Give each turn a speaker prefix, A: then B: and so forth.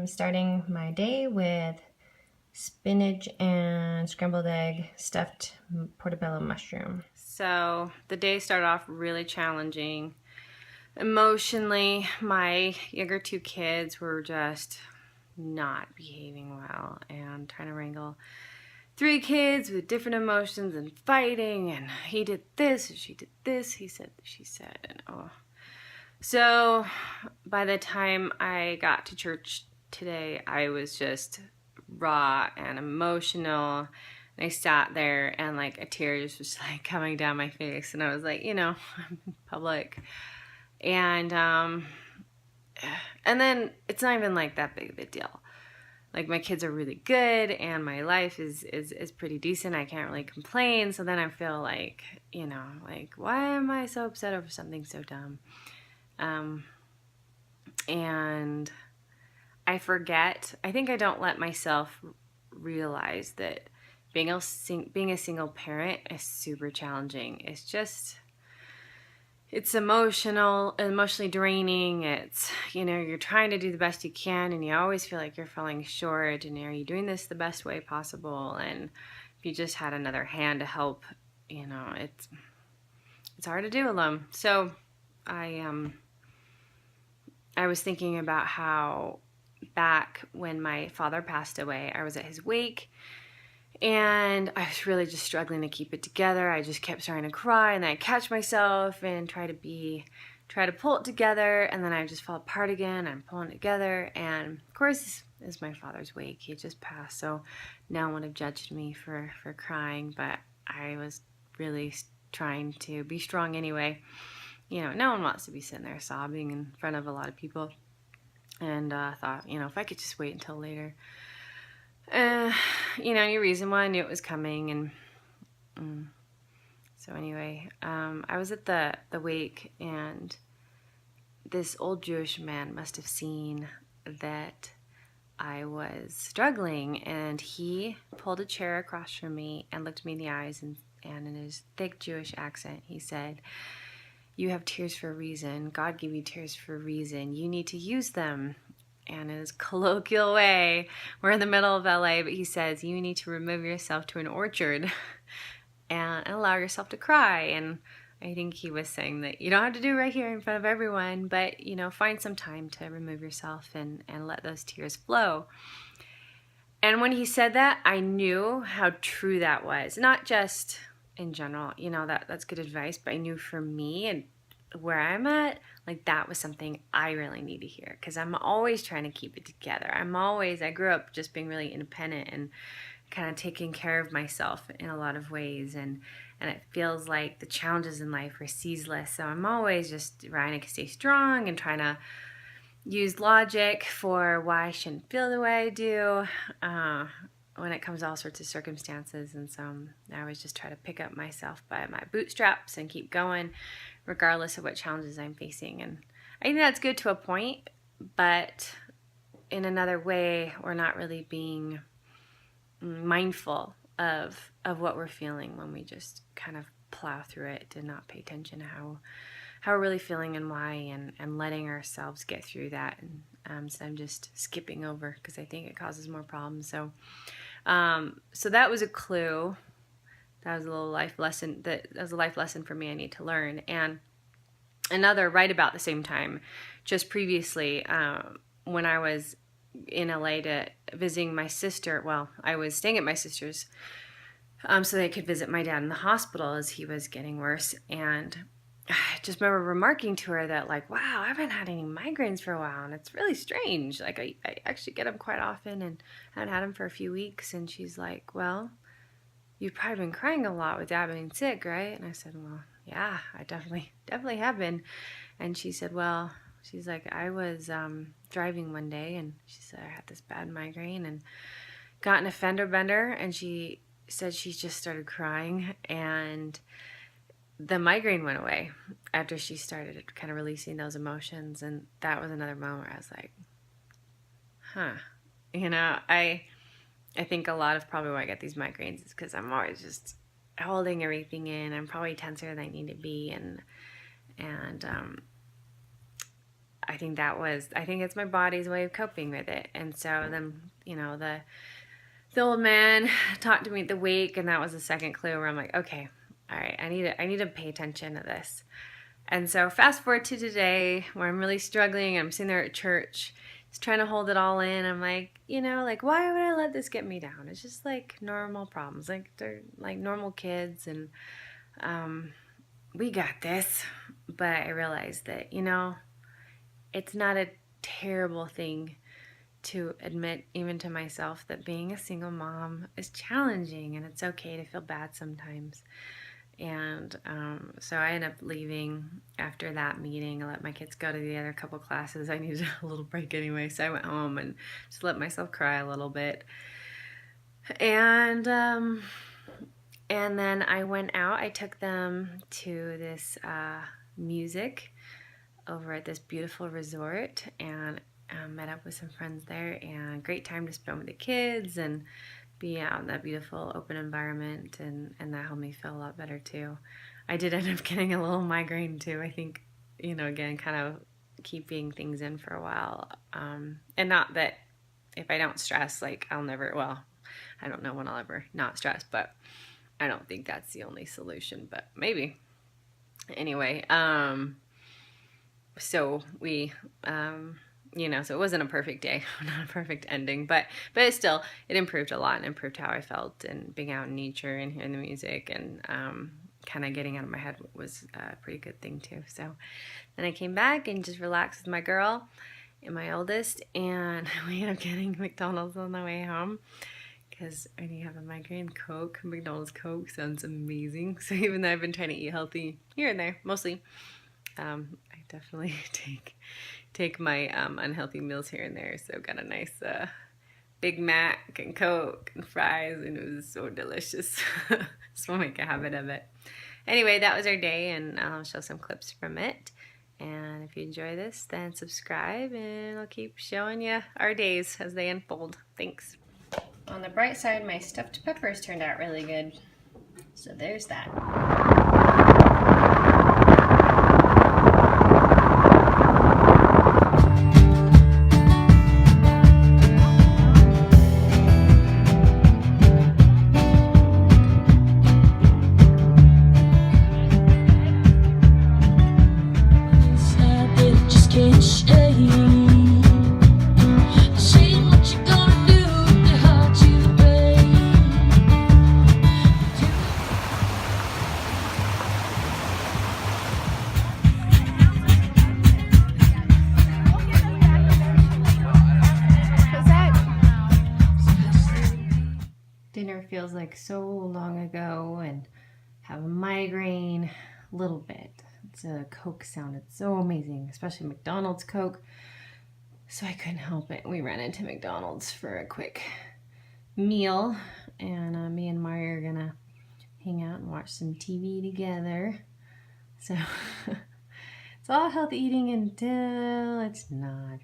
A: Starting my day with spinach and scrambled egg stuffed portobello mushroom.
B: So the day started off really challenging. Emotionally, my younger two kids were just not behaving well and trying to wrangle three kids with different emotions and fighting, and he did this and she did this, he said, she said, and oh. So by the time I got to church today, I was just raw and emotional. And I sat there and like a tear just was like coming down my face, and I was like, I'm in public. And and then it's not even like that big of a deal. Like my kids are really good and my life is pretty decent. I can't really complain. So then I feel like, like why am I so upset over something so dumb? Um, and I forget. I think I don't let myself realize that being a single parent is super challenging. It's emotionally draining. It's, you're trying to do the best you can and you always feel like you're falling short, and are you doing this the best way possible? And if you just had another hand to help, it's hard to do alone. So I I was thinking about how back when my father passed away, I was at his wake and I was really just struggling to keep it together. I just kept starting to cry, and then I catch myself and try to pull it together, and then I just fall apart again. I'm pulling it together, and of course, this is my father's wake. He just passed, so no one would have judged me for crying, but I was really trying to be strong anyway. No one wants to be sitting there sobbing in front of a lot of people, and thought, if I could just wait until later. Any reason why I knew it was coming, and so anyway, I was at the wake, and this old Jewish man must have seen that I was struggling, and he pulled a chair across from me and looked me in the eyes, and in his thick Jewish accent, he said, "You have tears for a reason. God gave you tears for a reason. You need to use them." And in his colloquial way, we're in the middle of LA, but he says, you need to remove yourself to an orchard and allow yourself to cry. And I think he was saying that you don't have to do it right here in front of everyone, but, find some time to remove yourself and let those tears flow. And when he said that, I knew how true that was. Not just in general, that's good advice, but I knew for me and where I'm at, like that was something I really need to hear, because I'm always trying to keep it together. I grew up just being really independent and kind of taking care of myself in a lot of ways, and it feels like the challenges in life are ceaseless. So I'm always just trying to stay strong and trying to use logic for why I shouldn't feel the way I do when it comes to all sorts of circumstances. And so I always just try to pick up myself by my bootstraps and keep going regardless of what challenges I'm facing. And I think that's good to a point, but in another way, we're not really being mindful of what we're feeling when we just kind of plow through it and not pay attention to how we're really feeling and why, and letting ourselves get through that. And so I'm just skipping over because I think it causes more problems. So so that was a clue. That was a little life lesson. That was a life lesson for me I need to learn. And another right about the same time, just previously, when I was in LA to visiting my sister. Well, I was staying at my sister's so they could visit my dad in the hospital as he was getting worse. And I just remember remarking to her that, like, wow, I haven't had any migraines for a while, and it's really strange. Like, I actually get them quite often, and I haven't had them for a few weeks. And she's like, well, you've probably been crying a lot with Dad being sick, right? And I said, well, yeah, I definitely have been. And she said, well, she's like, I was driving one day, and she said I had this bad migraine and got in a fender bender, and she said she just started crying, and the migraine went away after she started kind of releasing those emotions. And that was another moment where I was like, huh, I think a lot of probably why I get these migraines is because I'm always just holding everything in. I'm probably tenser than I need to be, and I think it's my body's way of coping with it. And so then, the old man talked to me at the wake, and that was the second clue where I'm like, okay, all right, I need to pay attention to this. And so fast forward to today where I'm really struggling. I'm sitting there at church, just trying to hold it all in. I'm like, why would I let this get me down? It's just like normal problems. Like they're like normal kids, and we got this. But I realized that, it's not a terrible thing to admit, even to myself, that being a single mom is challenging, and it's okay to feel bad sometimes. And so I ended up leaving after that meeting. I let my kids go to the other couple classes. I needed a little break anyway, so I went home and just let myself cry a little bit. And then I went out. I took them to this music over at this beautiful resort, and met up with some friends there. And great time to spend with the kids and be out in that beautiful open environment, and that helped me feel a lot better too. I did end up getting a little migraine too. I think, again, kind of keeping things in for a while. And not that if I don't stress, like I'll never, well, I don't know when I'll ever not stress, but I don't think that's the only solution, but maybe. Anyway, so we, so it wasn't a perfect day, not a perfect ending, but it improved a lot, and improved how I felt, and being out in nature and hearing the music, and kind of getting out of my head was a pretty good thing too. So then I came back and just relaxed with my girl and my oldest, and we ended up getting McDonald's on the way home, because when you have a migraine, McDonald's Coke sounds amazing. So even though I've been trying to eat healthy here and there, mostly, I definitely take my unhealthy meals here and there. So got a nice Big Mac and Coke and fries, and it was so delicious. Just want to make a habit of it. Anyway, that was our day, and I'll show some clips from it. And if you enjoy this, then subscribe, and I'll keep showing you our days as they unfold. Thanks.
A: On the bright side, my stuffed peppers turned out really good. So there's that. Dinner feels like so long ago, and have a migraine a little bit. It's a Coke sounded so amazing, especially McDonald's Coke. So I couldn't help it. We ran into McDonald's for a quick meal, and me and Mari are gonna hang out and watch some TV together. So it's all healthy eating until it's not.